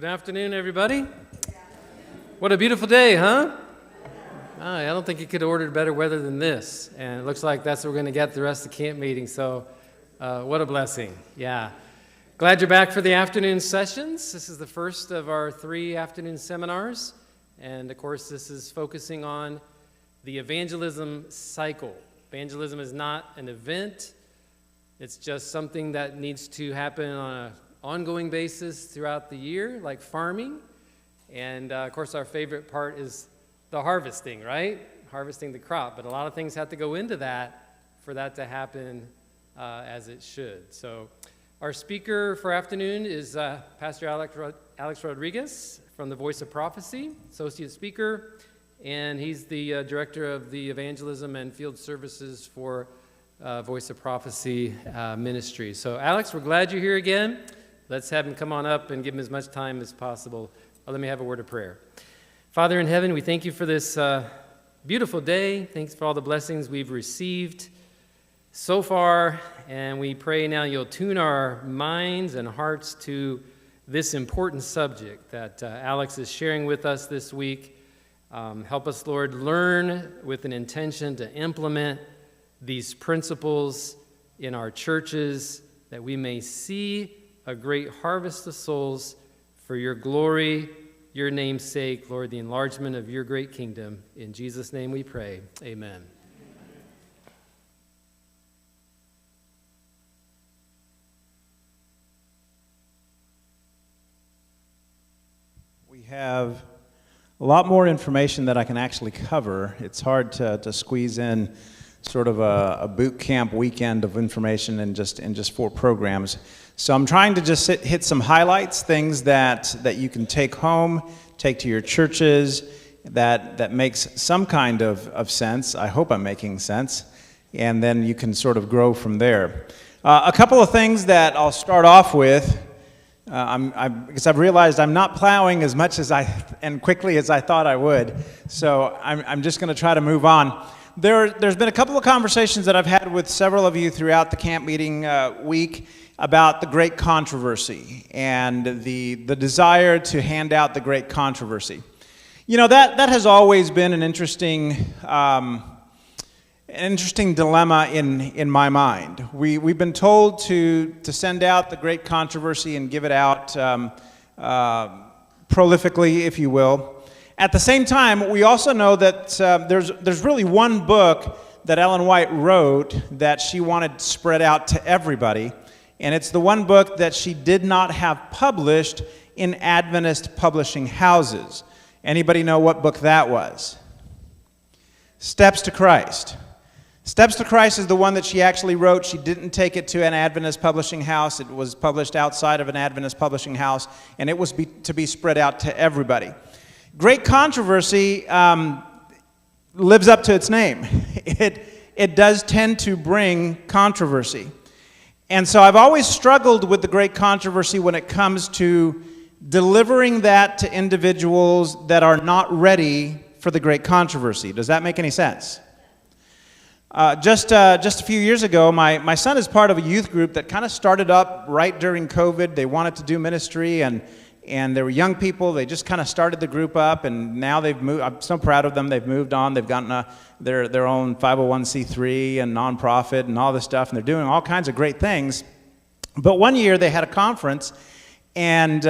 Good afternoon, everybody. What a beautiful day, huh? I don't think you could have ordered better weather than this. And it looks like that's what we're going to get the rest of the camp meeting. So what a blessing. Yeah. Glad you're back for the afternoon sessions. This is the first of our 3 afternoon seminars. And of course, this is focusing on the evangelism cycle. Evangelism is not an event. It's just something that needs to happen on an ongoing basis throughout the year, like farming. And of course, our favorite part is the harvesting, right? Harvesting the crop. But a lot of things have to go into that for that to happen as it should. So our speaker for afternoon is Pastor Alex Rodriguez from the Voice of Prophecy, associate speaker. And he's the director of the evangelism and field services for Voice of Prophecy ministry. So Alex, we're glad you're here again. Let's have him come on up and give him as much time as possible. Let me have a word of prayer. Father in heaven, we thank you for this beautiful day. Thanks for all the blessings we've received so far. And we pray now you'll tune our minds and hearts to this important subject that Alex is sharing with us this week. Help us, Lord, learn with an intention to implement these principles in our churches that we may see a great harvest of souls for your glory, your name's sake, Lord, the enlargement of your great kingdom. In Jesus' name we pray. Amen. We have a lot more information that I can actually cover. It's hard to squeeze in sort of a boot camp weekend of information in just 4 programs. So I'm trying to just hit some highlights, things that you can take home, take to your churches, that makes some kind of sense. I hope I'm making sense. And then you can sort of grow from there. A couple of things that I'll start off with, because I've realized I'm not plowing as much and quickly as I thought I would. So I'm just going to try to move on. There's been a couple of conversations that I've had with several of you throughout the camp meeting week about the great controversy and the desire to hand out the great controversy. You know, that has always been an interesting dilemma in my mind. We've been told to send out the great controversy and give it out prolifically, if you will. At the same time, we also know that there's really one book that Ellen White wrote that she wanted spread out to everybody, and it's the one book that she did not have published in Adventist publishing houses. Anybody know what book that was? Steps to Christ. Steps to Christ is the one that she actually wrote. She didn't take it to an Adventist publishing house. It was published outside of an Adventist publishing house, and it was to be spread out to everybody. Great controversy lives up to its name. It does tend to bring controversy. And so I've always struggled with the great controversy when it comes to delivering that to individuals that are not ready for the great controversy. Does that make any sense? Just a few years ago, my son is part of a youth group that kind of started up right during COVID. They wanted to do ministry, and they were young people. They just kind of started the group up, and now they've moved. I'm so proud of them. They've moved on. They've gotten their own 501c3 and nonprofit and all this stuff, and they're doing all kinds of great things. But one year they had a conference, and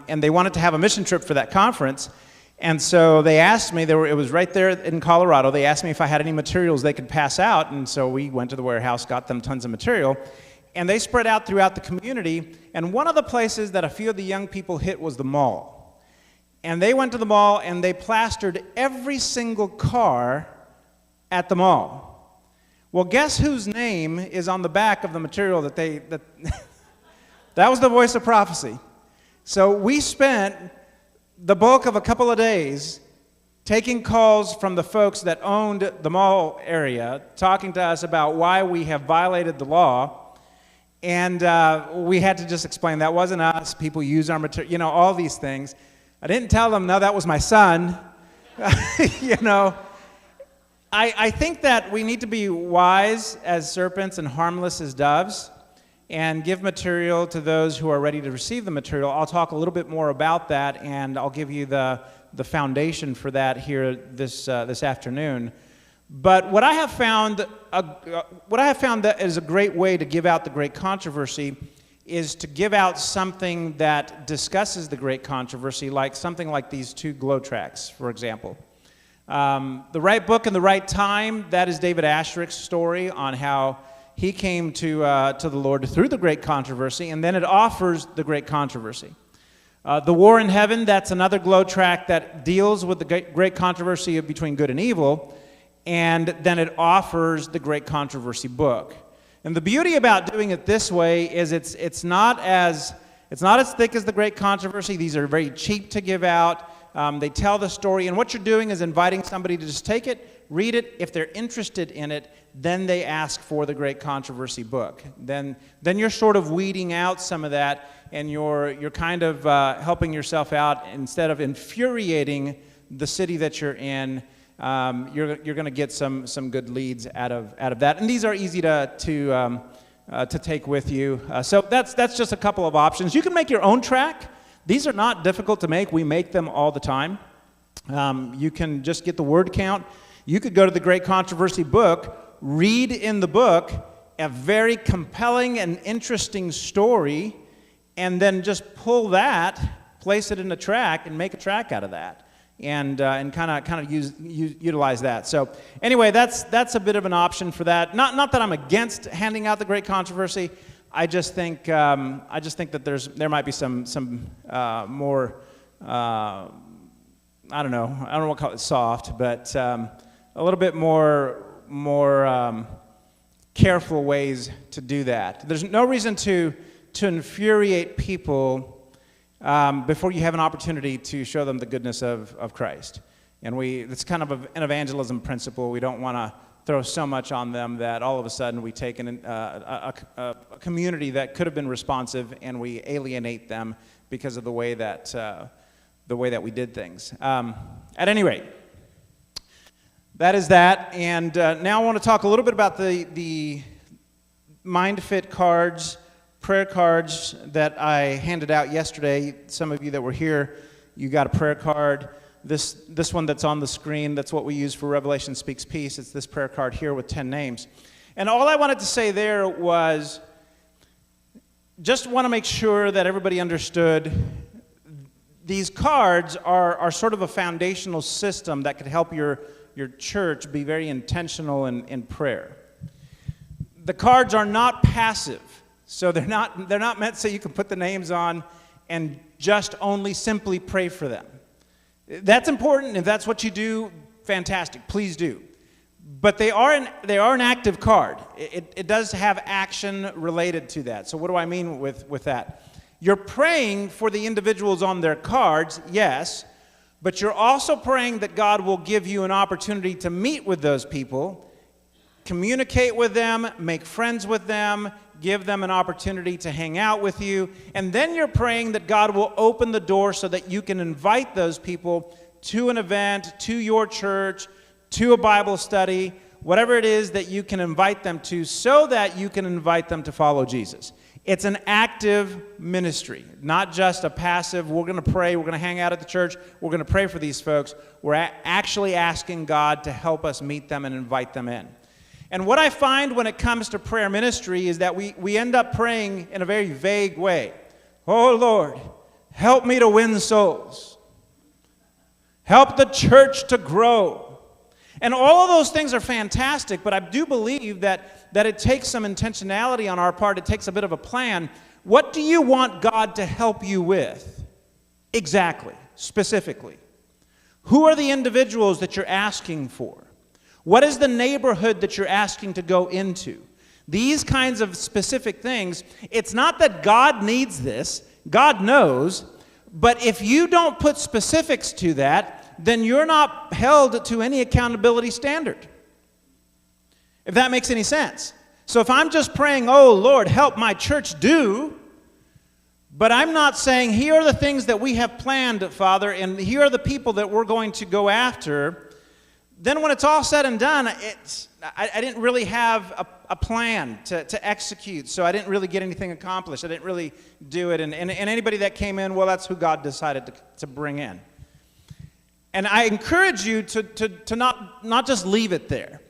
they wanted to have a mission trip for that conference. And so they asked me, it was right there in Colorado, they asked me if I had any materials they could pass out, and so we went to the warehouse, got them tons of material, and they spread out throughout the community, and one of the places that a few of the young people hit was the mall. And they went to the mall, and they plastered every single car at the mall. Well, guess whose name is on the back of the material that that was the Voice of Prophecy. So we spent the bulk of a couple of days taking calls from the folks that owned the mall area, talking to us about why we have violated the law, and we had to just explain that wasn't us, people use our material, all these things. I didn't tell them, no, that was my son. I think that we need to be wise as serpents and harmless as doves, and give material to those who are ready to receive the material. I'll talk a little bit more about that, and I'll give you the foundation for that here this afternoon. But what I have found that is a great way to give out the great controversy is to give out something that discusses the great controversy, like something like these 2 glow tracts, for example. The Right Book and the Right Time, that is David Asherick's story on how he came to the Lord through the great controversy, and then it offers the great controversy. The War in Heaven, that's another glow tract that deals with the great controversy between good and evil, and then it offers the great controversy book. And the beauty about doing it this way is it's not as thick as the great controversy. These are very cheap to give out. They tell the story, and what you're doing is inviting somebody to just take it, read it. If they're interested in it, then they ask for the great controversy book. Then you're sort of weeding out some of that, and you're kind of helping yourself out. Instead of infuriating the city that you're in, you're going to get some good leads out of that. And these are easy to take with you. So that's just a couple of options. You can make your own track. These are not difficult to make. We make them all the time. You can just get the word count. You could go to the Great Controversy book, read in the book a very compelling and interesting story, and then just pull that, place it in a track, and make a track out of that, and kind of utilize that. So anyway, that's a bit of an option for that. Not that I'm against handing out the Great Controversy. I just think that there might be some more I don't want to call it soft, but a little bit more careful ways to do that. There's no reason to infuriate people before you have an opportunity to show them the goodness of Christ. And it's kind of an evangelism principle. We don't want to throw so much on them that all of a sudden we take a community that could have been responsive and we alienate them because of the way that we did things. At any rate, that is that. And now I want to talk a little bit about the Mind Fit cards, prayer cards that I handed out yesterday. Some of you that were here, you got a prayer card. This one that's on the screen, that's what we use for Revelation Speaks Peace. It's this prayer card here with 10 names. And all I wanted to say there was just want to make sure that everybody understood these cards are sort of a foundational system that could help your church be very intentional in prayer. The cards are not passive, so they're not meant so you can put the names on and just only simply pray for them. That's important. If that's what you do, fantastic. Please do. But they are an active card. It does have action related to that. So what do I mean with that? You're praying for the individuals on their cards, yes, but you're also praying that God will give you an opportunity to meet with those people, communicate with them, make friends with them, give them an opportunity to hang out with you, and then you're praying that God will open the door so that you can invite those people to an event, to your church, to a Bible study, whatever it is that you can invite them to, so that you can invite them to follow Jesus. It's an active ministry, not just a passive, we're going to pray, we're going to hang out at the church, we're going to pray for these folks. We're actually asking God to help us meet them and invite them in. And what I find when it comes to prayer ministry is that we end up praying in a very vague way. Oh, Lord, help me to win souls. Help the church to grow. And all of those things are fantastic, but I do believe that it takes some intentionality on our part. It takes a bit of a plan. What do you want God to help you with? Exactly, specifically. Who are the individuals that you're asking for? What is the neighborhood that you're asking to go into? These kinds of specific things. It's not that God needs this. God knows. But if you don't put specifics to that, then you're not held to any accountability standard. If that makes any sense. So if I'm just praying, oh, Lord, help my church do, but I'm not saying, here are the things that we have planned, Father, and here are the people that we're going to go after, then when it's all said and done, I didn't really have a plan to execute, so I didn't really get anything accomplished. I didn't really do it. And anybody that came in, well, that's who God decided to bring in. And I encourage you to not just leave it there.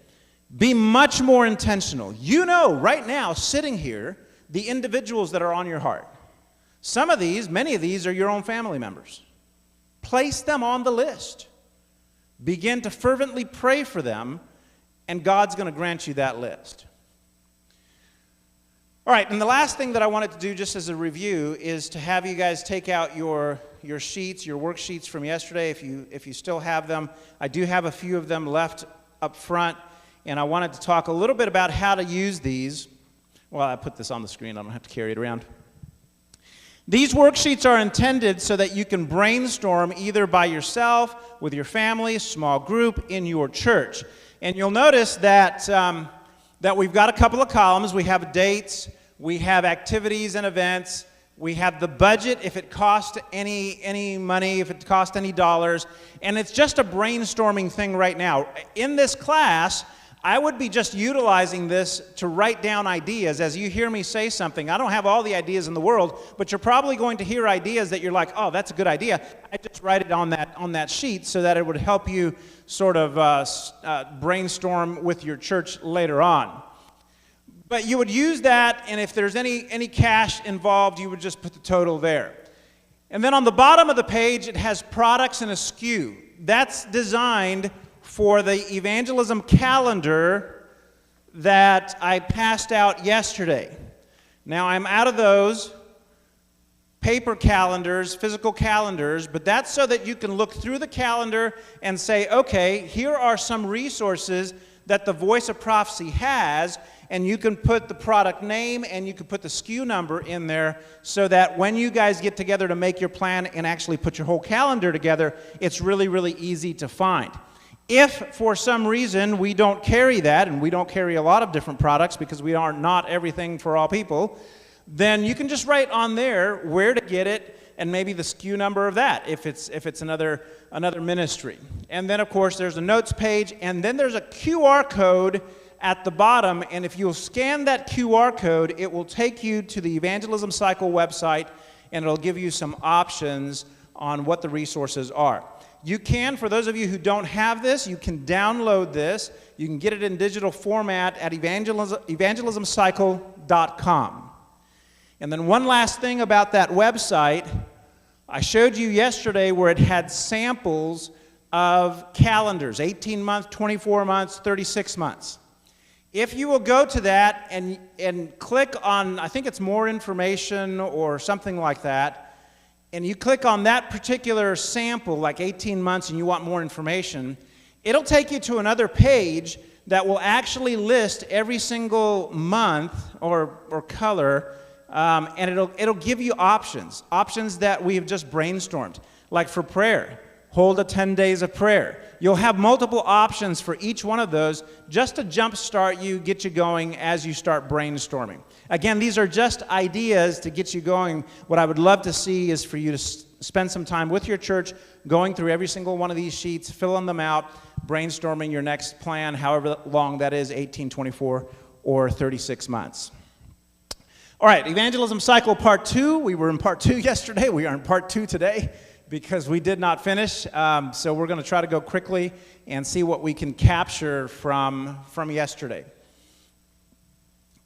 Be much more intentional. You know right now, sitting here, the individuals that are on your heart. Many of these are your own family members. Place them on the list. Begin to fervently pray for them, and God's going to grant you that list. All right, and the last thing that I wanted to do just as a review is to have you guys take out your sheets, your worksheets from yesterday, if you still have them. I do have a few of them left up front, and I wanted to talk a little bit about how to use these. Well, I put this on the screen. I don't have to carry it around. These worksheets are intended so that you can brainstorm either by yourself, with your family, small group, in your church. And you'll notice that we've got a couple of columns. We have dates, we have activities and events, we have the budget if it cost any money, if it cost any dollars, and it's just a brainstorming thing right now. In this class, I would be just utilizing this to write down ideas. As you hear me say something, I don't have all the ideas in the world, but you're probably going to hear ideas that you're like, oh, that's a good idea. I just write it on that sheet so that it would help you sort of brainstorm with your church later on. But you would use that, and if there's any cash involved, you would just put the total there. And then on the bottom of the page, it has products and a SKU. That's designed for the evangelism calendar that I passed out yesterday. Now, I'm out of those paper calendars, physical calendars, but that's so that you can look through the calendar and say, okay, here are some resources that the Voice of Prophecy has, and you can put the product name and you can put the SKU number in there so that when you guys get together to make your plan and actually put your whole calendar together, it's really, really easy to find. If for some reason we don't carry that, and we don't carry a lot of different products because we are not everything for all people, then you can just write on there where to get it and maybe the SKU number of that if it's another ministry. And then of course there's a notes page, and then there's a QR code at the bottom, and if you'll scan that QR code, it will take you to the Evangelism Cycle website, and it'll give you some options on what the resources are. You can, for those of you who don't have this, you can download this. You can get it in digital format at evangelismcycle.com. And then one last thing about that website, I showed you yesterday where it had samples of calendars, 18 months, 24 months, 36 months. If you will go to that and click on, I think it's more information or something like that, and you click on that particular sample, like 18 months, and you want more information, it'll take you to another page that will actually list every single month or color, and it'll give you options that we have just brainstormed. Like for prayer, hold a 10 days of prayer. You'll have multiple options for each one of those just to jumpstart you, get you going as you start brainstorming. Again, these are just ideas to get you going. What I would love to see is for you to spend some time with your church, going through every single one of these sheets, filling them out, brainstorming your next plan, however long that is, 18, 24, or 36 months. All right, Evangelism Cycle Part 2. We were in Part 2 yesterday. We are in Part 2 today, because we did not finish. So we're going to try to go quickly and see what we can capture from yesterday.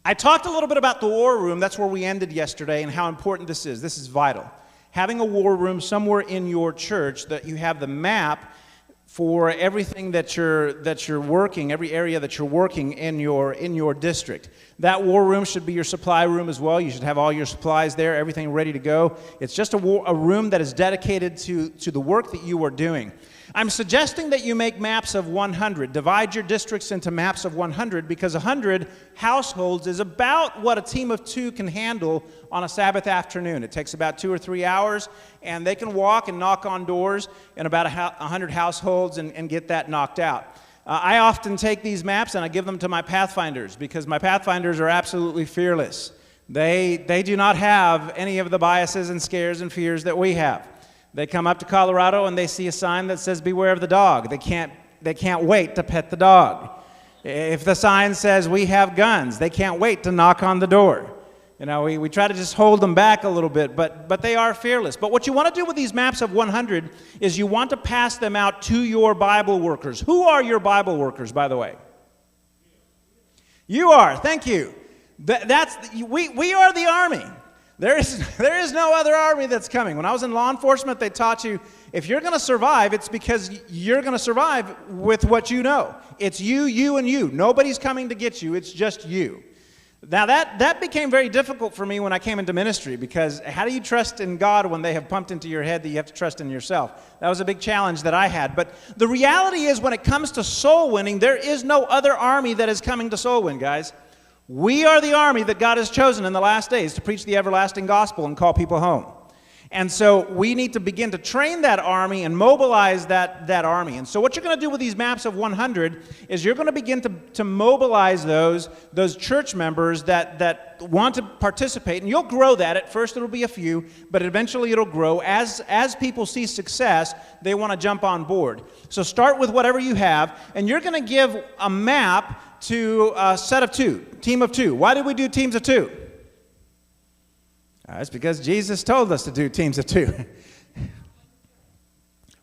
I talked a little bit about the war room. That's where we ended yesterday, and how important this is. This is vital. Having a war room somewhere in your church that you have the map for everything that you're working, every area that you're working in your district. That war room should be your supply room as well. You should have all your supplies there, everything ready to go. It's just a room that is dedicated to the work that you are doing. I'm suggesting that you make maps of 100. Divide your districts into maps of 100, because 100 households is about what a team of 2 can handle on a Sabbath afternoon. It takes about 2 or 3 hours, and they can walk and knock on doors in about 100 households and get that knocked out. I often take these maps and I give them to my Pathfinders, because my Pathfinders are absolutely fearless. They do not have any of the biases and scares and fears that we have. They come up to Colorado and they see a sign that says, "Beware of the dog." They can't wait to pet the dog. If the sign says we have guns, they can't wait to knock on the door. You know, we try to just hold them back a little bit, but they are fearless. But what you want to do with these maps of 100 is you want to pass them out to your Bible workers. Who are your Bible workers, by the way? You are. Thank you. We are the army. There is no other army that's coming. When I was in law enforcement, they taught you, if you're going to survive, it's because you're going to survive with what you know. It's you, and you. Nobody's coming to get you. It's just you. Now, that became very difficult for me when I came into ministry, because how do you trust in God when they have pumped into your head that you have to trust in yourself? That was a big challenge that I had. But the reality is, when it comes to soul winning, there is no other army that is coming to soul win, guys. We are the army that God has chosen in the last days to preach the everlasting gospel and call people home. And so we need to begin to train that army and mobilize that army. And so what you're going to do with these maps of 100 is you're going to begin to mobilize those church members that want to participate. And you'll grow that. At first it'll be a few, but eventually it'll grow. As people see success, they want to jump on board. So start with whatever you have, and you're going to give a map to a set of two, team of two. Why did we do teams of two? It's because Jesus told us to do teams of two.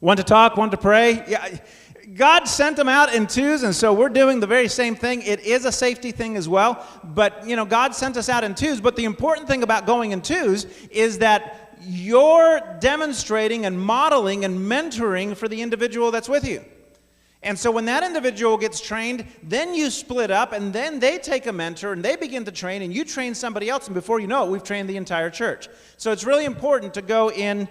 One to talk, one to pray. Yeah, God sent them out in twos, and so we're doing the very same thing. It is a safety thing as well, but God sent us out in twos. But the important thing about going in twos is that you're demonstrating and modeling and mentoring for the individual that's with you. And so when that individual gets trained, then you split up, and then they take a mentor, and they begin to train, and you train somebody else, and before you know it, we've trained the entire church. So it's really important to go in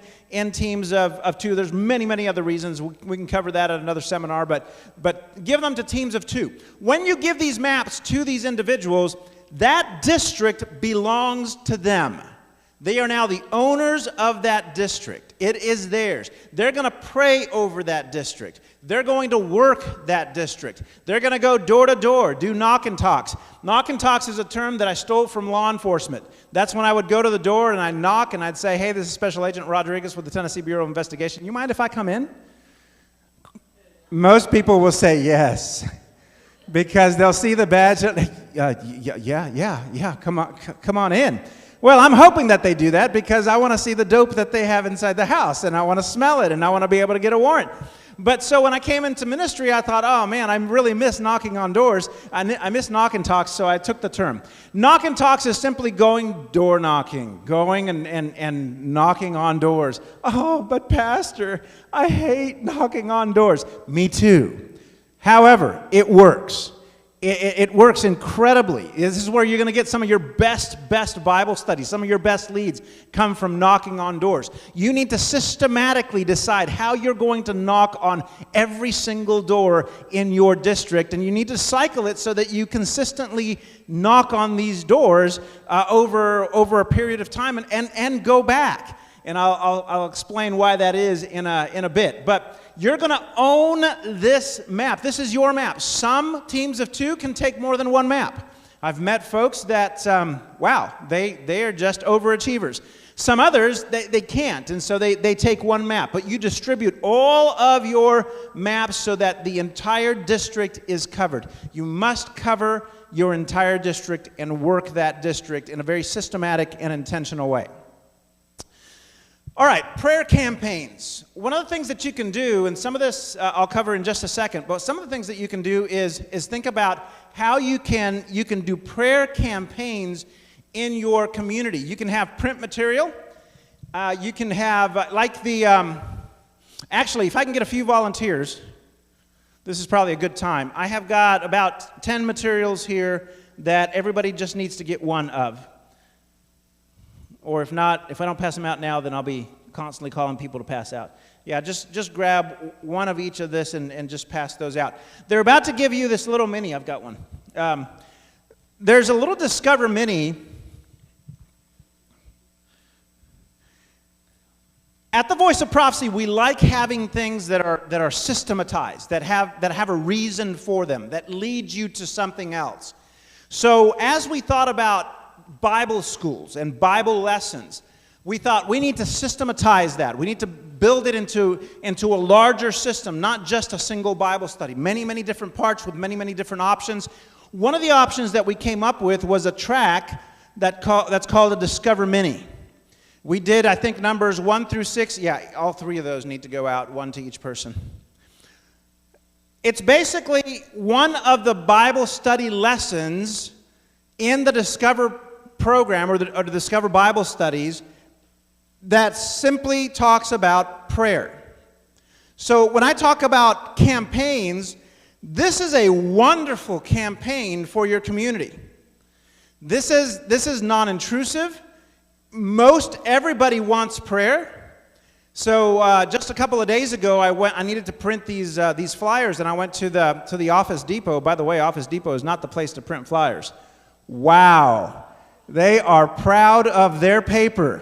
teams of two. There's many other reasons. We can cover that at another seminar, but give them to teams of two. When you give these maps to these individuals, that district belongs to them. They are now the owners of that district. It is theirs. They're going to pray over that district. They're going to work that district. They're going to go door to door, do knock and talks. Knock and talks is a term that I stole from law enforcement. That's when I would go to the door and I'd knock and I'd say, hey, this is Special Agent Rodriguez with the Tennessee Bureau of Investigation. You mind if I come in? Most people will say yes, because they'll see the badge. Yeah, come on in. Well, I'm hoping that they do that because I want to see the dope that they have inside the house, and I want to smell it, and I want to be able to get a warrant. But so when I came into ministry, I thought, oh man, I really miss knocking on doors. I miss knock and talks, so I took the term. Knock and talks is simply going door knocking, going and knocking on doors. Oh, but Pastor, I hate knocking on doors. Me too. However, it works. It works incredibly. This is where you're going to get some of your best Bible studies, some of your best leads come from knocking on doors. You need to systematically decide how you're going to knock on every single door in your district, and you need to cycle it so that you consistently knock on these doors over a period of time and go back. And I'll explain why that is in a bit. But you're going to own this map. This is your map. Some teams of two can take more than one map. I've met folks that, they are just overachievers. Some others, they can't, and so they take one map. But you distribute all of your maps so that the entire district is covered. You must cover your entire district and work that district in a very systematic and intentional way. All right, prayer campaigns. One of the things that you can do, and some of this I'll cover in just a second, but some of the things that you can do is think about how you can do prayer campaigns in your community. You can have print material. You can have, actually, if I can get a few volunteers, this is probably a good time. I have got about 10 materials here that everybody just needs to get one of. Or if not, if I don't pass them out now, then I'll be constantly calling people to pass out. Yeah, just grab one of each of this and just pass those out. They're about to give you this little mini. I've got one. There's a little Discover Mini. At the Voice of Prophecy, we like having things that are systematized, that have a reason for them, that lead you to something else. So as we thought about Bible schools and Bible lessons, we thought we need to systematize that. We need to build it into a larger system, not just a single Bible study. Many, many different parts with many, many different options. One of the options that we came up with was a track that's called a Discover Mini. We did, I think, numbers 1 through 6. Yeah, all 3 of those need to go out, 1 to each person. It's basically one of the Bible study lessons in the Discover program or the Discover Bible studies that simply talks about prayer. So when I talk about campaigns, this is a wonderful campaign for your community. This is non-intrusive. Most everybody wants prayer. So just a couple of days ago, I needed to print these flyers, and I went to the Office Depot. By the way, Office Depot is not the place to print flyers. Wow, they are proud of their paper.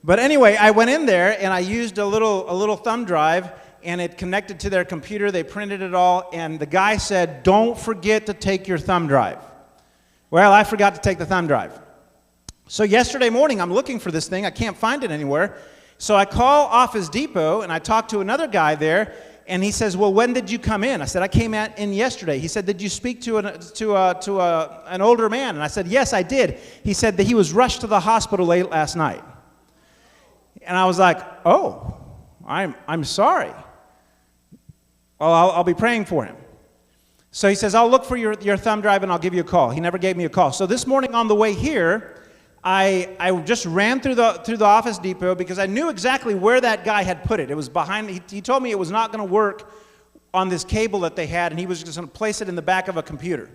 But anyway, I went in there and I used a little thumb drive, and it connected to their computer. They printed it all, and the guy said, "Don't forget to take your thumb drive." Well, I forgot to take the thumb drive. So yesterday morning, I'm looking for this thing. I can't find it anywhere. So I call Office Depot, and I talk to another guy there, and he says, "Well, when did you come in?" I said, "I came in yesterday." He said, "Did you speak to an older man?" And I said, "Yes, I did." He said that he was rushed to the hospital late last night. And I was like, "Oh, I'm sorry. Well, I'll be praying for him." So he says, "I'll look for your thumb drive and I'll give you a call." He never gave me a call. So this morning on the way here, I just ran through the Office Depot because I knew exactly where that guy had put it. It was behind. He told me it was not going to work on this cable that they had, and he was just going to place it in the back of a computer.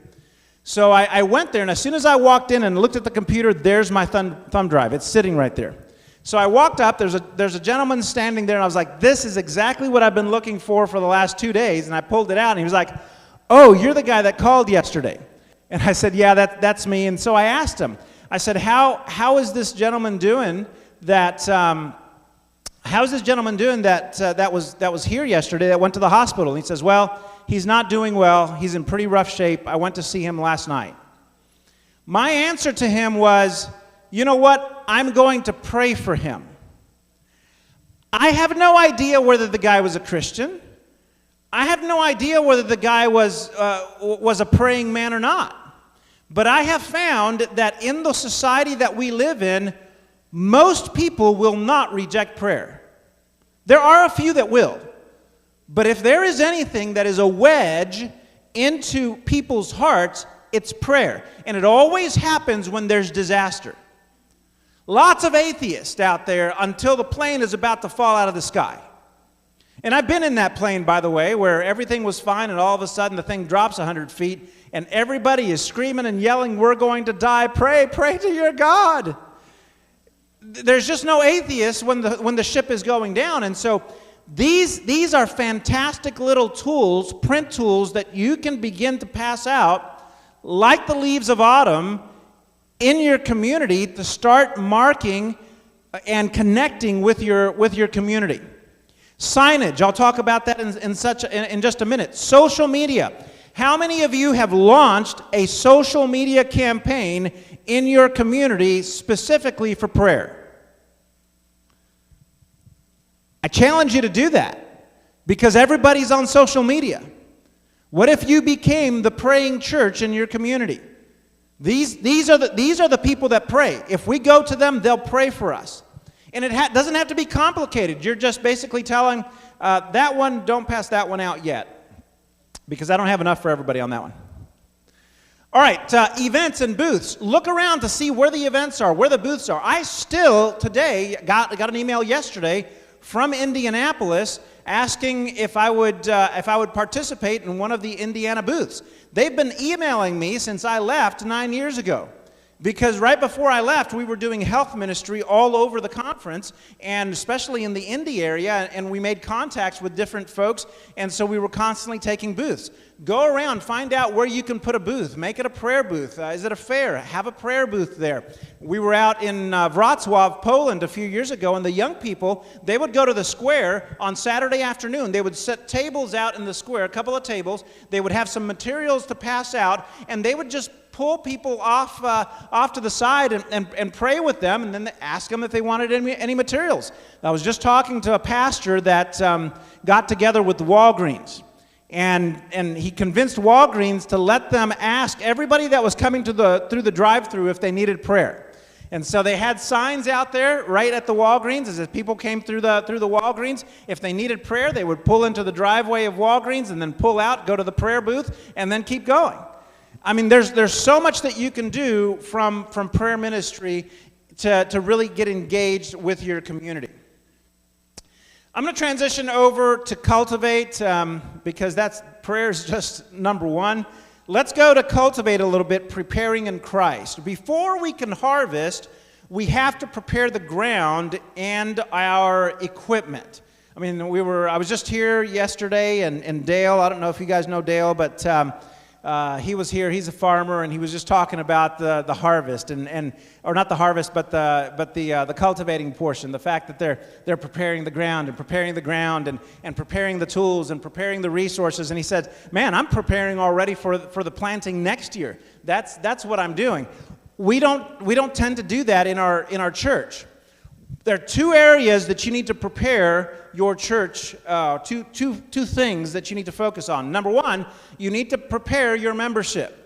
So I went there, and as soon as I walked in and looked at the computer, there's my thumb drive. It's sitting right there. So I walked up. There's a gentleman standing there, and I was like, "This is exactly what I've been looking for the last 2 days." And I pulled it out, and he was like, "Oh, you're the guy that called yesterday." And I said, "Yeah, that's me." And so I asked him. I said, "How is this gentleman doing that was here yesterday, that went to the hospital?" And he says, "Well, he's not doing well. He's in pretty rough shape. I went to see him last night." My answer to him was, "You know what? I'm going to pray for him." I have no idea whether the guy was a Christian. I have no idea whether the guy was a praying man or not. But I have found that in the society that we live in, most people will not reject prayer. There are a few that will. But if there is anything that is a wedge into people's hearts, it's prayer. And it always happens when there's disaster. Lots of atheists out there until the plane is about to fall out of the sky. And I've been in that plane, by the way, where everything was fine and all of a sudden the thing drops 100 feet and everybody is screaming and yelling, "We're going to die. Pray to your God." There's just no atheists when the ship is going down. And so these are fantastic little tools, print tools, that you can begin to pass out like the leaves of autumn in your community to start marking and connecting with your community. Signage, I'll talk about that in just a minute. Social media. How many of you have launched a social media campaign in your community specifically for prayer? I challenge you to do that because everybody's on social media. What if you became the praying church in your community? These are the people that pray. If we go to them, they'll pray for us. And it doesn't have to be complicated. You're just basically telling that one, don't pass that one out yet, because I don't have enough for everybody on that one. All right, events and booths. Look around to see where the events are, where the booths are. I still today got an email yesterday from Indianapolis asking if I would participate in one of the Indiana booths. They've been emailing me since I left 9 years ago. Because right before I left, we were doing health ministry all over the conference, and especially in the Indy area, and we made contacts with different folks, and so we were constantly taking booths. Go around, find out where you can put a booth. Make it a prayer booth. Is it a fair? Have a prayer booth there. We were out in Wrocław, Poland a few years ago, and the young people, they would go to the square on Saturday afternoon. They would set tables out in the square, a couple of tables. They would have some materials to pass out, and they would just pull people off to the side and pray with them, and then they ask them if they wanted any materials. I was just talking to a pastor that got together with the Walgreens, and he convinced Walgreens to let them ask everybody that was coming through the drive-thru if they needed prayer. And so they had signs out there right at the Walgreens as people came through the Walgreens. If they needed prayer, they would pull into the driveway of Walgreens and then pull out, go to the prayer booth, and then keep going. I mean, there's so much that you can do from prayer ministry to really get engaged with your community. I'm going to transition over to cultivate because prayer is just number one. Let's go to cultivate a little bit, preparing in Christ. Before we can harvest, we have to prepare the ground and our equipment. I mean, I was just here yesterday, and Dale, I don't know if you guys know Dale, but he was here. He's a farmer, and he was just talking about the harvest, or not the harvest, but the cultivating portion. The fact that they're preparing the ground and preparing the tools and preparing the resources. And he said, "Man, I'm preparing already for the planting next year. That's what I'm doing." We don't tend to do that in our church. There are two areas that you need to prepare your church, two things that you need to focus on. Number one, you need to prepare your membership.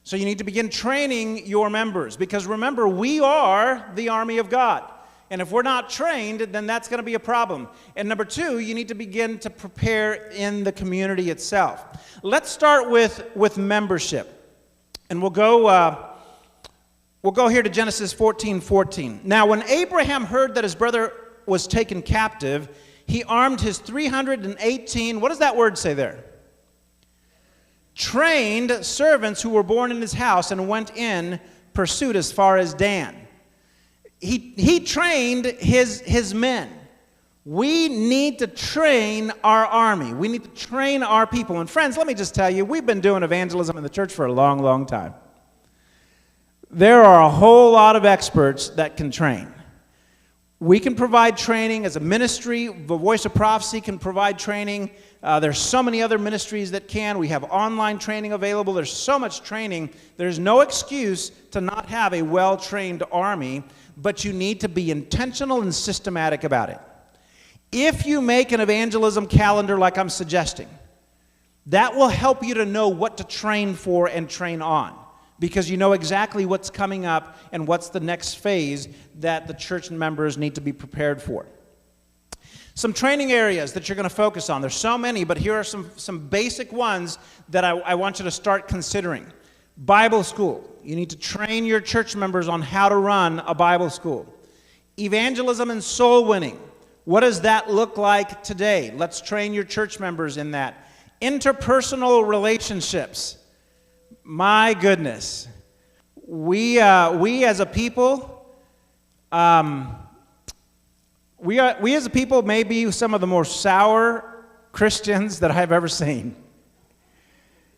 So you need to begin training your members, because remember, we are the army of God. And if we're not trained, then that's going to be a problem. And number two, you need to begin to prepare in the community itself. Let's start with membership. And we'll go here to Genesis 14:14. Now, when Abraham heard that his brother was taken captive, he armed his 318, what does that word say there? Trained servants who were born in his house, and went in pursuit as far as Dan. He trained his men. We need to train our army. We need to train our people. And friends, let me just tell you, we've been doing evangelism in the church for a long, long time. There are a whole lot of experts that can train. We can provide training as a ministry. The Voice of Prophecy can provide training. There's so many other ministries that can. We have online training available. There's so much training. There's no excuse to not have a well-trained army, but you need to be intentional and systematic about it. If you make an evangelism calendar like I'm suggesting, that will help you to know what to train for and train on, because you know exactly what's coming up and what's the next phase that the church members need to be prepared for. Some training areas that you're going to focus on. There's so many, but here are some basic ones that I want you to start considering. Bible school. You need to train your church members on how to run a Bible school. Evangelism and soul winning. What does that look like today? Let's train your church members in that. Interpersonal relationships. My goodness, we as a people, we as a people may be some of the most sour Christians that I've ever seen.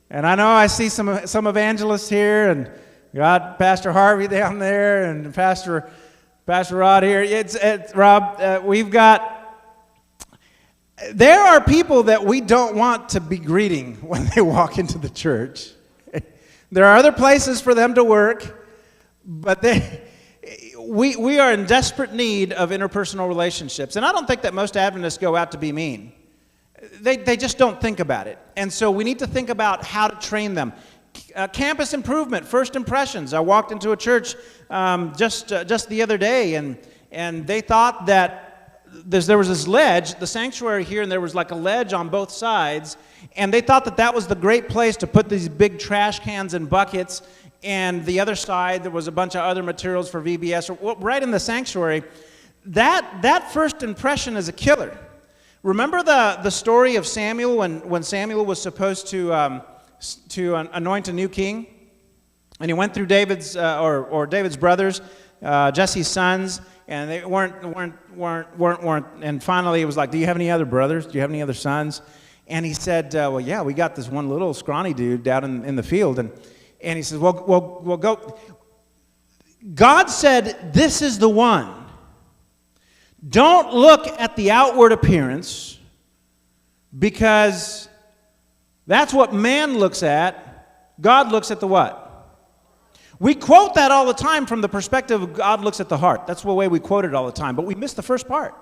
And I know I see some evangelists here, and got Pastor Harvey down there, and Pastor Rod here. It's Rob. There are people that we don't want to be greeting when they walk into the church. There are other places for them to work, but we are in desperate need of interpersonal relationships. And I don't think that most Adventists go out to be mean. They just don't think about it. And so we need to think about how to train them. Campus improvement, first impressions. I walked into a church just the other day, and they thought that there was this ledge, the sanctuary here, and there was like a ledge on both sides, and they thought that was the great place to put these big trash cans and buckets, and the other side there was a bunch of other materials for VBS, right in the sanctuary. That first impression is a killer. Remember the story of Samuel when Samuel was supposed to anoint a new king, and he went through David's brothers, Jesse's sons, and they weren't, and finally it was like, do you have any other brothers? Do you have any other sons? And he said, well, yeah, we got this one little scrawny dude down in the field, and he says, well, go. God said, this is the one. Don't look at the outward appearance, because that's what man looks at. God looks at the what? We quote that all the time from the perspective of God looks at the heart. That's the way we quote it all the time, but we miss the first part.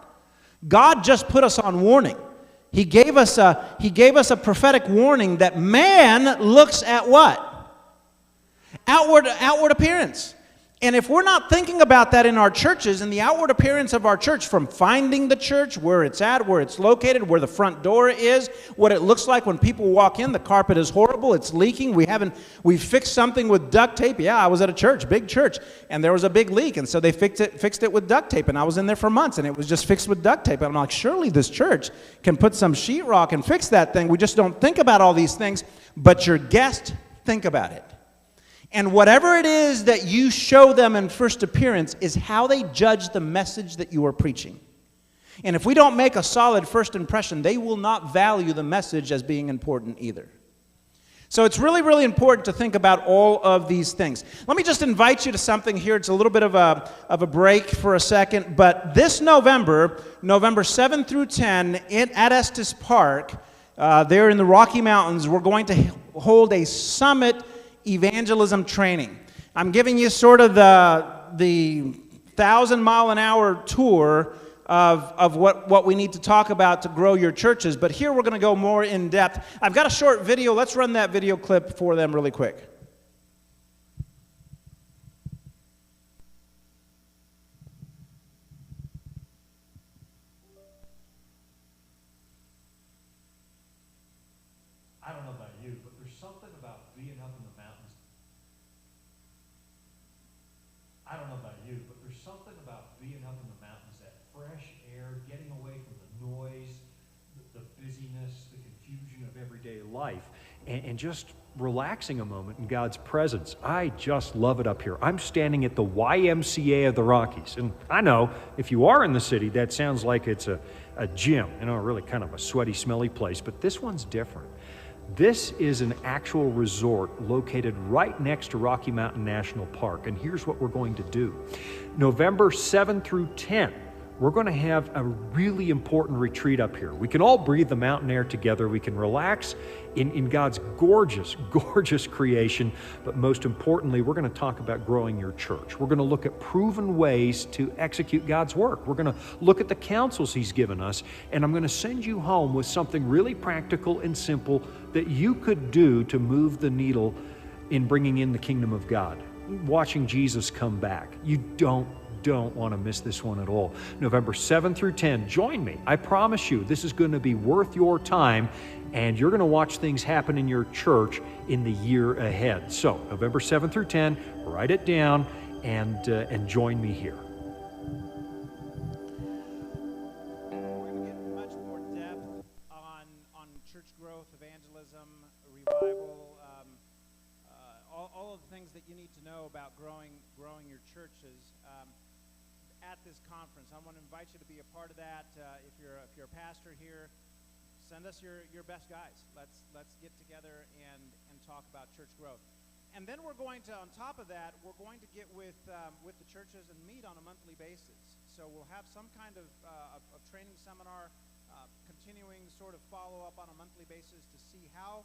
God just put us on warning. He gave us a prophetic warning that man looks at what? Outward appearance. And if we're not thinking about that in our churches and the outward appearance of our church, from finding the church, where it's at, where it's located, where the front door is, what it looks like when people walk in, the carpet is horrible, it's leaking, we fixed something with duct tape. Yeah, I was at a church, big church, and there was a big leak, and so they fixed it with duct tape, and I was in there for months, and it was just fixed with duct tape. And I'm like, surely this church can put some sheetrock and fix that thing. We just don't think about all these things, but your guests think about it. And whatever it is that you show them in first appearance is how they judge the message that you are preaching. And if we don't make a solid first impression, they will not value the message as being important either. So it's really, really important to think about all of these things. Let me just invite you to something here. It's a little bit of a break for a second. But this November 7 through 10, at Estes Park, there in the Rocky Mountains, we're going to hold a summit evangelism training. I'm giving you sort of the 1,000-mile-an-hour tour of what we need to talk about to grow your churches. But here we're going to go more in depth. I've got a short video. Let's run that video clip for them really quick. I don't know about you, but there's something about being up in the mountains. I don't know about you, but there's something about being up in the mountains, that fresh air, getting away from the noise, the busyness, the confusion of everyday life, and just relaxing a moment in God's presence. I just love it up here. I'm standing at the YMCA of the Rockies, and I know if you are in the city, that sounds like it's a gym, really kind of a sweaty, smelly place, but this one's different. This is an actual resort located right next to Rocky Mountain National Park, and here's what we're going to do. November 7 through 10, we're going to have a really important retreat up here. We can all breathe the mountain air together. We can relax in God's gorgeous, gorgeous creation. But most importantly, we're going to talk about growing your church. We're going to look at proven ways to execute God's work. We're going to look at the counsels He's given us. And I'm going to send you home with something really practical and simple that you could do to move the needle in bringing in the kingdom of God, watching Jesus come back. You don't want to miss this one at all. November 7 through 10, join me. I promise you, this is going to be worth your time, and you're going to watch things happen in your church in the year ahead. So, November 7 through 10, write it down and join me here. We're going to get much more depth on church growth, evangelism, revival, all of the things that you need to know about growing your churches. At this conference, I want to invite you to be a part of that. If you're a pastor here, send us your best guys. Let's get together and talk about church growth. And then we're going to, on top of that, we're going to get with the churches and meet on a monthly basis. So we'll have some kind of training seminar, continuing sort of follow up on a monthly basis to see how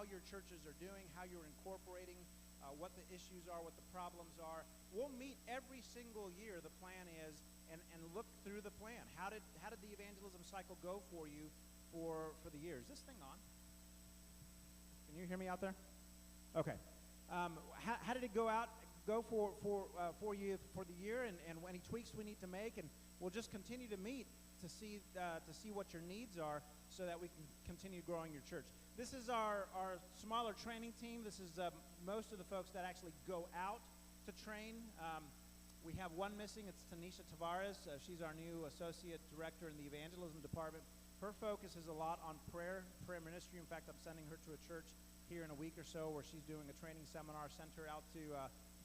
your churches are doing, how you're incorporating, what the issues are, what the problems are. We'll meet every single year, the plan is, and look through the plan. How did the evangelism cycle go for you for the year? Is this thing on? Can you hear me out there? Okay. How did it go for you for the year, and any tweaks we need to make, and we'll just continue to meet to see what your needs are so that we can continue growing your church. This is our smaller training team. This is most of the folks that actually go out to train. We have one missing. It's Tanisha Tavares. She's our new associate director in the evangelism department. Her focus is a lot on prayer ministry. In fact, I'm sending her to a church here in a week or so where she's doing a training seminar. Sent her out to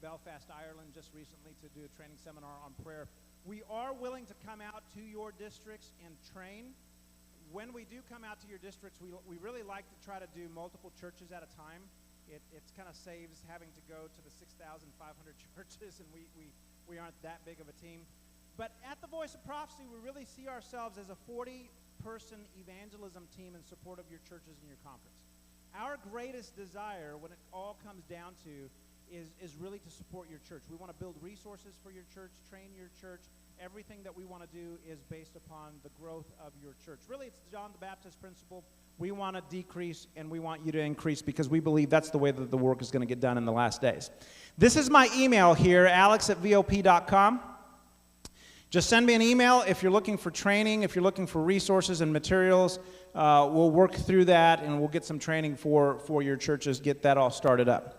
Belfast, Ireland just recently to do a training seminar on prayer. We are willing to come out to your districts and train. When we do come out to your districts, we really like to try to do multiple churches at a time. It kind of saves having to go to the 6,500 churches, and we aren't that big of a team. But at the Voice of Prophecy, we really see ourselves as a 40-person evangelism team in support of your churches and your conference. Our greatest desire, when it all comes down to, is really to support your church. We want to build resources for your church, train your church. Everything that we want to do is based upon the growth of your church. Really, it's John the Baptist principle. We want to decrease, and we want you to increase, because we believe that's the way that the work is going to get done in the last days. This is my email here, alex@vop.com. Just send me an email if you're looking for training, if you're looking for resources and materials. We'll work through that, and we'll get some training for your churches, get that all started up.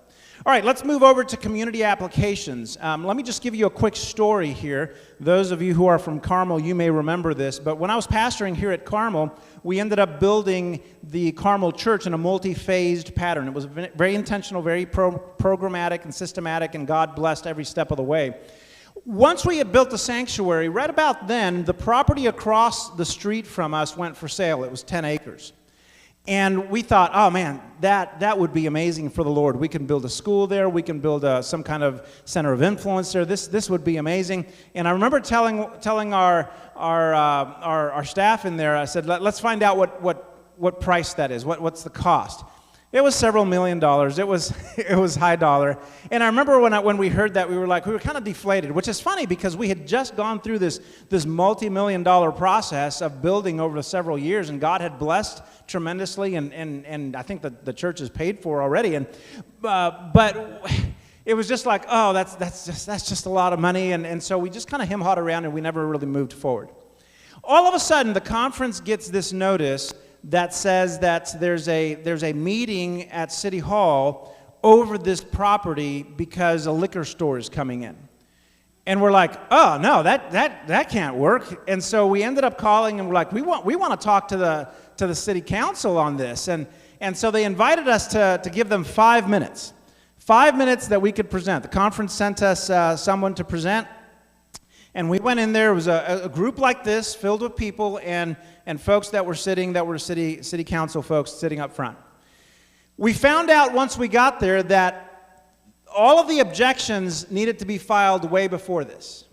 All right, let's move over to community applications. Let me just give you a quick story here. Those of you who are from Carmel, you may remember this, but when I was pastoring here at Carmel, we ended up building the Carmel church in a multi-phased pattern. It was very intentional, very programmatic and systematic, and God blessed every step of the way. Once we had built the sanctuary, right about then, the property across the street from us went for sale. It was 10 acres. And we thought, oh man, that would be amazing for the Lord. We can build a school there. We can build some kind of center of influence there. This would be amazing. And I remember telling our staff in there, I said, let's find out what price that is. What's the cost? It was several $1 million. It was high dollar. And I remember when we heard that, we were kind of deflated, which is funny because we had just gone through this multi-million-dollar process of building over several years, and God had blessed tremendously, and I think that the church is paid for already. And but it was just like, oh, that's just a lot of money, and so we just kind of hem-hawed around, and we never really moved forward. All of a sudden, the conference gets this notice that says that there's a meeting at City Hall over this property because a liquor store is coming in. And we're like, oh, no, that can't work. And so we ended up calling, and we're like, we want to talk to the city council on this. And so they invited us to give them 5 minutes. 5 minutes that we could present. The conference sent us someone to present. And we went in there. It was a group like this, filled with people and folks that were city council folks sitting up front. We found out once we got there that all of the objections needed to be filed way before this.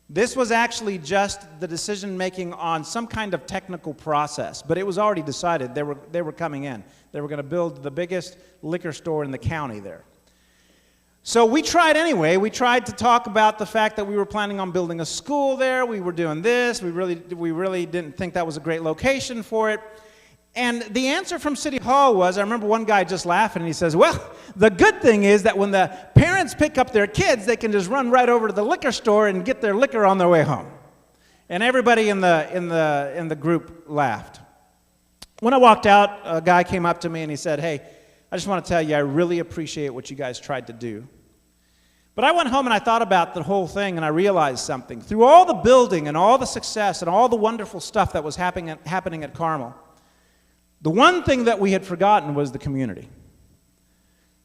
This was actually just the decision-making on some kind of technical process, but it was already decided. They were coming in. They were going to build the biggest liquor store in the county there. So we tried anyway. We tried to talk about the fact that we were planning on building a school there. We were doing this. We really didn't think that was a great location for it. And the answer from City Hall was, I remember one guy just laughing, and he says, well, the good thing is that when the parents pick up their kids, they can just run right over to the liquor store and get their liquor on their way home. And everybody in the group laughed. When I walked out, a guy came up to me and he said, hey, I just want to tell you, I really appreciate what you guys tried to do. But I went home and I thought about the whole thing, and I realized something. Through all the building and all the success and all the wonderful stuff that was happening at Carmel, the one thing that we had forgotten was the community.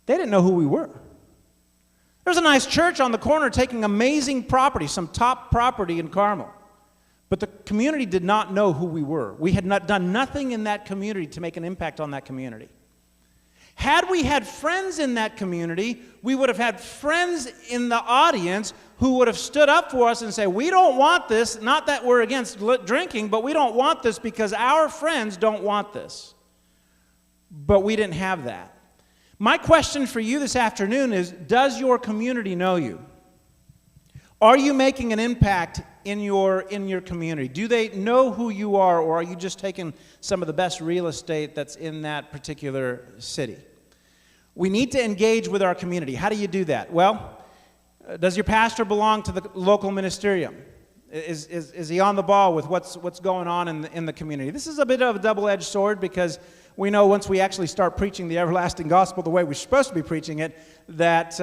They didn't know who we were. There was a nice church on the corner taking amazing property, some top property in Carmel. But the community did not know who we were. We had not done nothing in that community to make an impact on that community. Had we had friends in that community, we would have had friends in the audience who would have stood up for us and say, we don't want this, not that we're against drinking, but we don't want this because our friends don't want this. But we didn't have that. My question for you this afternoon is, does your community know you? Are you making an impact in your community? Do they know who you are, or are you just taking some of the best real estate that's in that particular city? We need to engage with our community. How do you do that? Well, does your pastor belong to the local ministerium? Is he on the ball with what's going on in the community? This is a bit of a double-edged sword, because we know once we actually start preaching the everlasting gospel the way we're supposed to be preaching it, that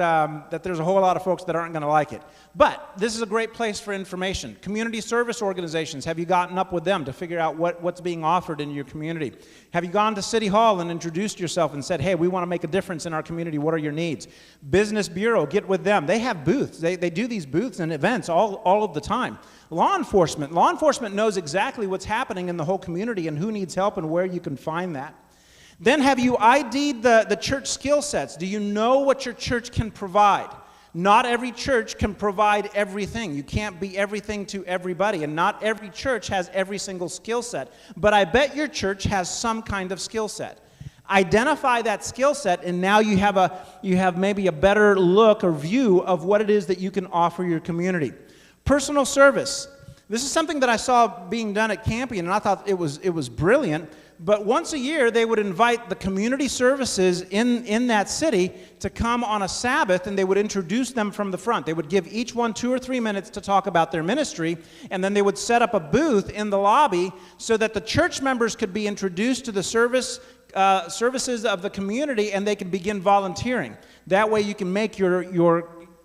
there's a whole lot of folks that aren't going to like it. But this is a great place for information. Community service organizations, have you gotten up with them to figure out what's being offered in your community? Have you gone to City Hall and introduced yourself and said, hey, we want to make a difference in our community. What are your needs? Business Bureau, get with them. They have booths. They do these booths and events all of the time. Law enforcement knows exactly what's happening in the whole community and who needs help and where you can find that. Then have you ID'd the church skill sets? Do you know what your church can provide? Not every church can provide everything. You can't be everything to everybody, and not every church has every single skill set. But I bet your church has some kind of skill set. Identify that skill set, and now you have maybe a better look or view of what it is that you can offer your community. Personal service. This is something that I saw being done at Campion, and I thought it was brilliant. But once a year, they would invite the community services in that city to come on a Sabbath, and they would introduce them from the front. They would give each one 2 or 3 minutes to talk about their ministry, and then they would set up a booth in the lobby so that the church members could be introduced to the services of the community, and they could begin volunteering. That way you can make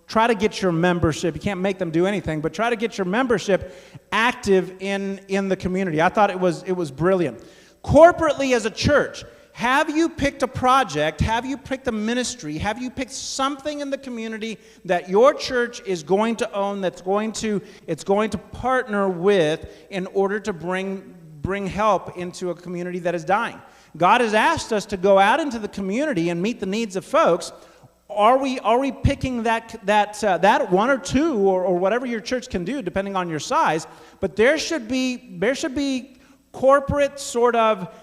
try to get your membership. You can't make them do anything, but try to get your membership active in the community. I thought it was brilliant. Corporately as a church, have you picked a project? Have you picked a ministry? Have you picked something in the community that your church is going to own, it's going to partner with in order to bring help into a community that is dying? God has asked us to go out into the community and meet the needs of folks. Are we picking that one or two or whatever your church can do, depending on your size? But there should be corporate sort of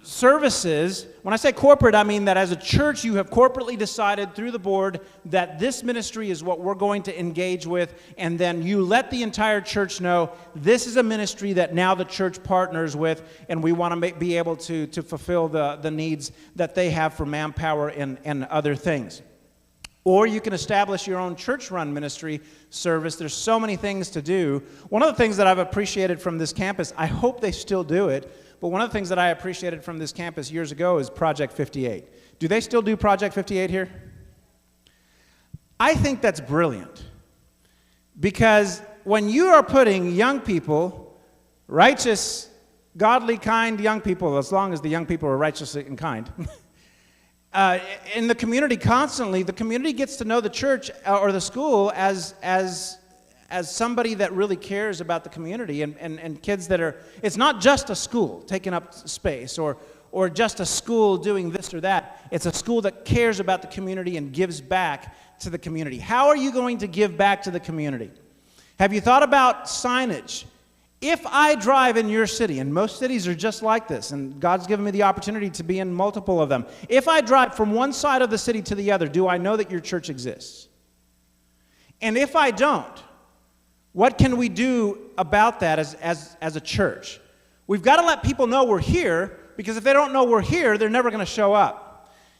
services. When I say corporate, I mean that as a church you have corporately decided through the board that this ministry is what we're going to engage with, and then you let the entire church know this is a ministry that now the church partners with, and we want to be able to fulfill the needs that they have for manpower and other things. Or you can establish your own church-run ministry service. There's so many things to do. One of the things that I've appreciated from this campus, I hope they still do it, but one of the things that I appreciated from this campus years ago is Project 58. Do they still do Project 58 here? I think that's brilliant. Because when you are putting young people, righteous, godly, kind young people, as long as the young people are righteous and kind, in the community constantly, the community gets to know the church or the school as somebody that really cares about the community, and kids that are, it's not just a school taking up space or just a school doing this or that. It's a school that cares about the community and gives back to the community. How are you going to give back to the community? Have you thought about signage? If I drive in your city, and most cities are just like this, and God's given me the opportunity to be in multiple of them. If I drive from one side of the city to the other, do I know that your church exists? And if I don't, what can we do about that as a church? We've got to let people know we're here, because if they don't know we're here, they're never going to show up.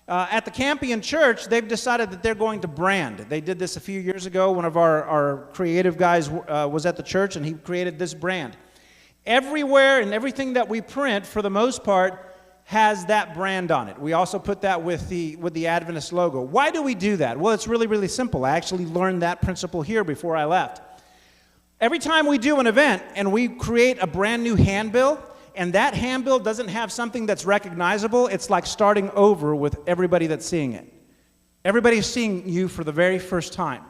At the Campion Church, they've decided that they're going to brand. They did this a few years ago. One of our creative guys was at the church, and he created this brand. Everywhere and everything that we print, for the most part, has that brand on it. We also put that with the Adventist logo. Why do we do that? Well, it's really, really simple. I actually learned that principle here before I left. Every time we do an event and we create a brand new handbill, and that handbill doesn't have something that's recognizable, it's like starting over with everybody that's seeing it. Everybody's seeing you for the very first time.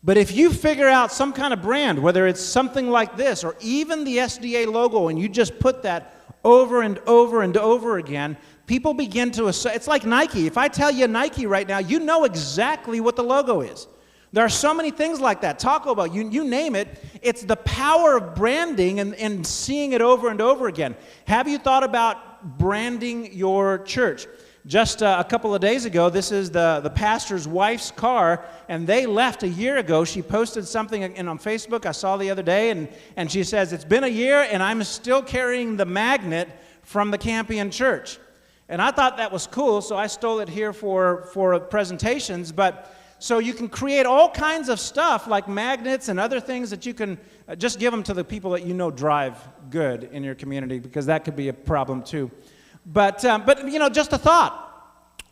But if you figure out some kind of brand, whether it's something like this or even the SDA logo, and you just put that over and over and over again, people begin to associate. It's like Nike. If I tell you Nike right now, you know exactly what the logo is. There are so many things like that. Taco Bell, you name it. It's the power of branding and seeing it over and over again. Have you thought about branding your church? Just a couple of days ago, this is the pastor's wife's car, and they left a year ago. She posted something on Facebook I saw the other day, and she says, it's been a year, and I'm still carrying the magnet from the Campion Church. And I thought that was cool, so I stole it here for presentations, but so you can create all kinds of stuff like magnets and other things that you can just give them to the people that you know drive good in your community, because that could be a problem too. But you know, just a thought.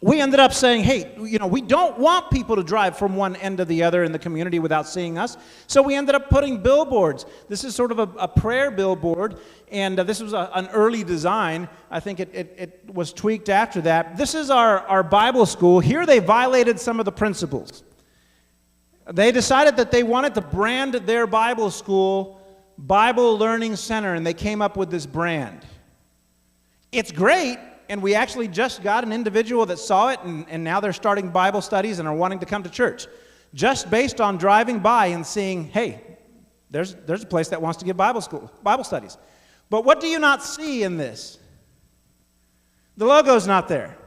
We ended up saying, hey, you know, we don't want people to drive from one end to the other in the community without seeing us. So we ended up putting billboards. This is sort of a prayer billboard, and this was an early design. I think it was tweaked after that. This is our Bible school. Here they violated some of the principles. They decided that they wanted to brand their Bible school Bible Learning Center, and they came up with this brand. It's great. And we actually just got an individual that saw it, and now they're starting Bible studies and are wanting to come to church. Just based on driving by and seeing, hey, there's a place that wants to give Bible studies. But what do you not see in this? The logo's not there.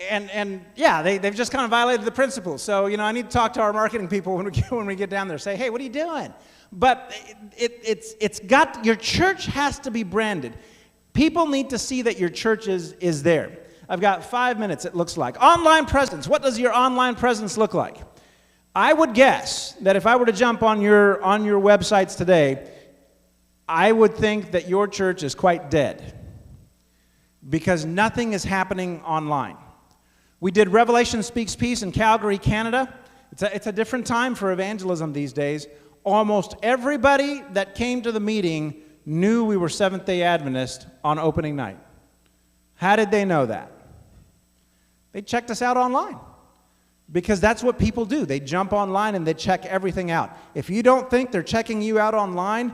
And yeah, they've just kind of violated the principles. So, I need to talk to our marketing people when we get down there. Say, hey, what are you doing? But it's got, your church has to be branded. People need to see that your church is there. I've got 5 minutes, it looks like. Online presence. What does your online presence look like? I would guess that if I were to jump on your websites today, I would think that your church is quite dead because nothing is happening online. We did Revelation Speaks Peace in Calgary, Canada. It's a different time for evangelism these days. Almost everybody that came to the meeting knew we were Seventh-day Adventist on opening night. How did they know that? They checked us out online. Because that's what people do. They jump online and they check everything out. If you don't think they're checking you out online,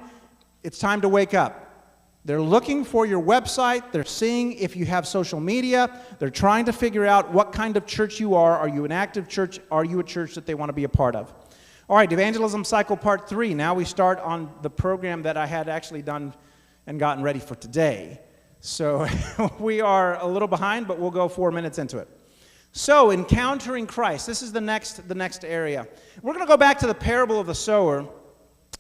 it's time to wake up. They're looking for your website. They're seeing if you have social media. They're trying to figure out what kind of church you are. Are you an active church? Are you a church that they want to be a part of? All right, Evangelism Cycle Part 3. Now we start on the program that I had actually done and gotten ready for today. So we are a little behind, but we'll go 4 minutes into it. So, encountering Christ. This is the next area. We're going to go back to the parable of the sower.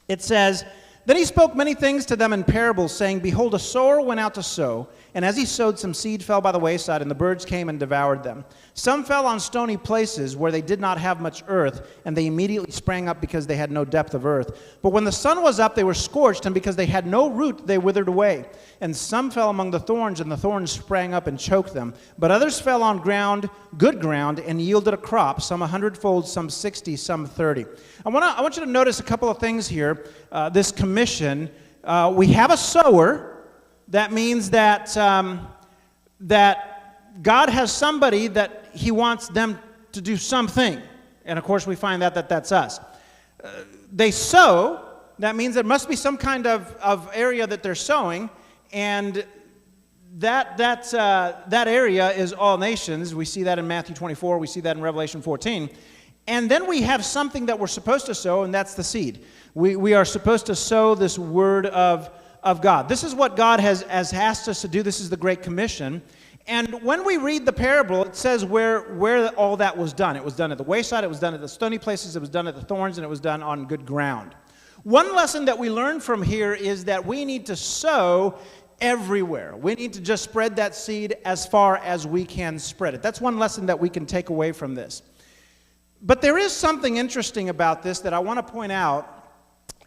It says, "Then he spoke many things to them in parables, saying, Behold, a sower went out to sow, and as he sowed, some seed fell by the wayside, and the birds came and devoured them. Some fell on stony places where they did not have much earth, and they immediately sprang up because they had no depth of earth. But when the sun was up, they were scorched, and because they had no root, they withered away. And some fell among the thorns, and the thorns sprang up and choked them. But others fell on good ground, and yielded a crop, some 100-fold, some 60, some 30. I want you to notice a couple of things here. This commission, we have a sower. That means that that God has somebody that he wants them to do something. And of course we find that's us. They sow. That means there must be some kind of area that they're sowing. And that area is all nations. We see that in Matthew 24. We see that in Revelation 14. And then we have something that we're supposed to sow, and that's the seed. We are supposed to sow this word of God. This is what God has asked us to do. This is the Great Commission. And when we read the parable, it says where all that was done. It was done at the wayside, it was done at the stony places, it was done at the thorns, and it was done on good ground. One lesson that we learn from here is that we need to sow everywhere. We need to just spread that seed as far as we can spread it. That's one lesson that we can take away from this. But there is something interesting about this that I want to point out,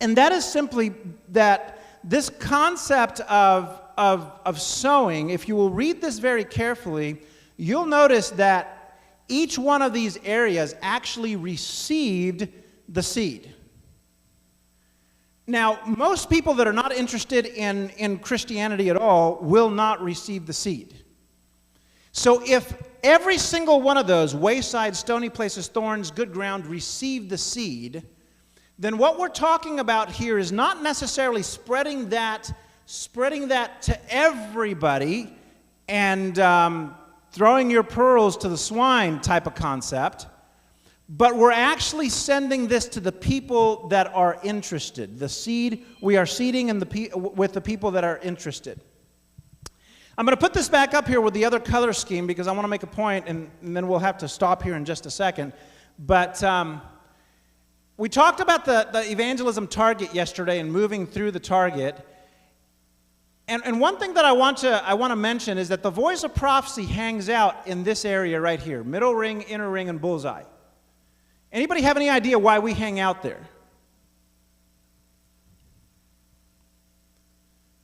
and that is simply that this concept of sowing, if you will read this very carefully, you'll notice that each one of these areas actually received the seed. Now, most people that are not interested in Christianity at all will not receive the seed. So if every single one of those, wayside, stony places, thorns, good ground, received the seed, then what we're talking about here is not necessarily spreading that to everybody and throwing your pearls to the swine type of concept, but we're actually sending this to the people that are interested. The seed we are seeding with the people that are interested. I'm going to put this back up here with the other color scheme because I want to make a point, and then we'll have to stop here in just a second. But we talked about the evangelism target yesterday and moving through the target. And one thing that I want to mention is that the voice of prophecy hangs out in this area right here, middle ring, inner ring, and bullseye. Anybody have any idea why we hang out there?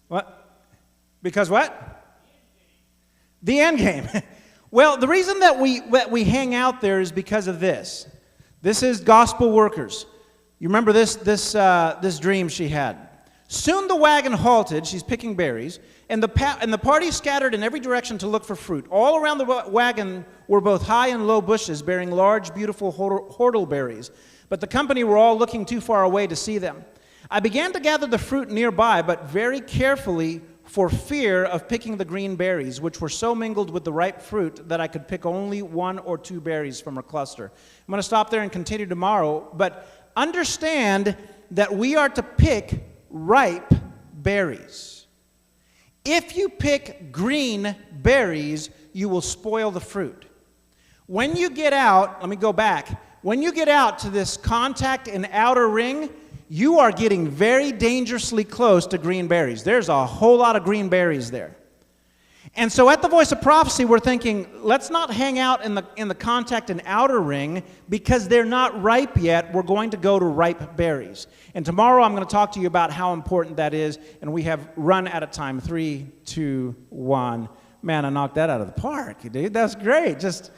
What? Because what? The end game. Well, the reason that we hang out there is because of this. This is gospel workers. You remember this dream she had. Soon the wagon halted, she's picking berries, and the party scattered in every direction to look for fruit. All around the wagon were both high and low bushes bearing large, beautiful whortleberries, but the company were all looking too far away to see them. I began to gather the fruit nearby, but very carefully for fear of picking the green berries, which were so mingled with the ripe fruit that I could pick only 1 or 2 berries from a cluster. I'm going to stop there and continue tomorrow, but understand that we are to pick ripe berries. If you pick green berries, you will spoil the fruit. When you get out, let me go back. When you get out to this contact and outer ring, you are getting very dangerously close to green berries. There's a whole lot of green berries there. And so at the Voice of Prophecy, we're thinking, let's not hang out in the contact and outer ring because they're not ripe yet. We're going to go to ripe berries. And tomorrow I'm going to talk to you about how important that is. And we have run out of time. 3, 2, 1. Man, I knocked that out of the park, dude. That's great. Just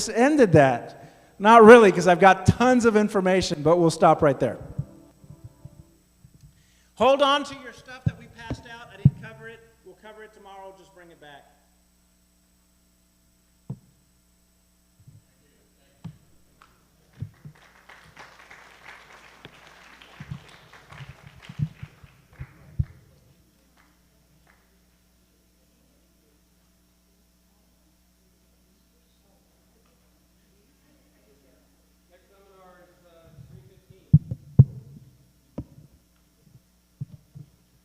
ended that. Not really, because I've got tons of information, but we'll stop right there. Hold on to your stuff that we passed out. I didn't cover it. We'll cover it tomorrow. Just bring it back.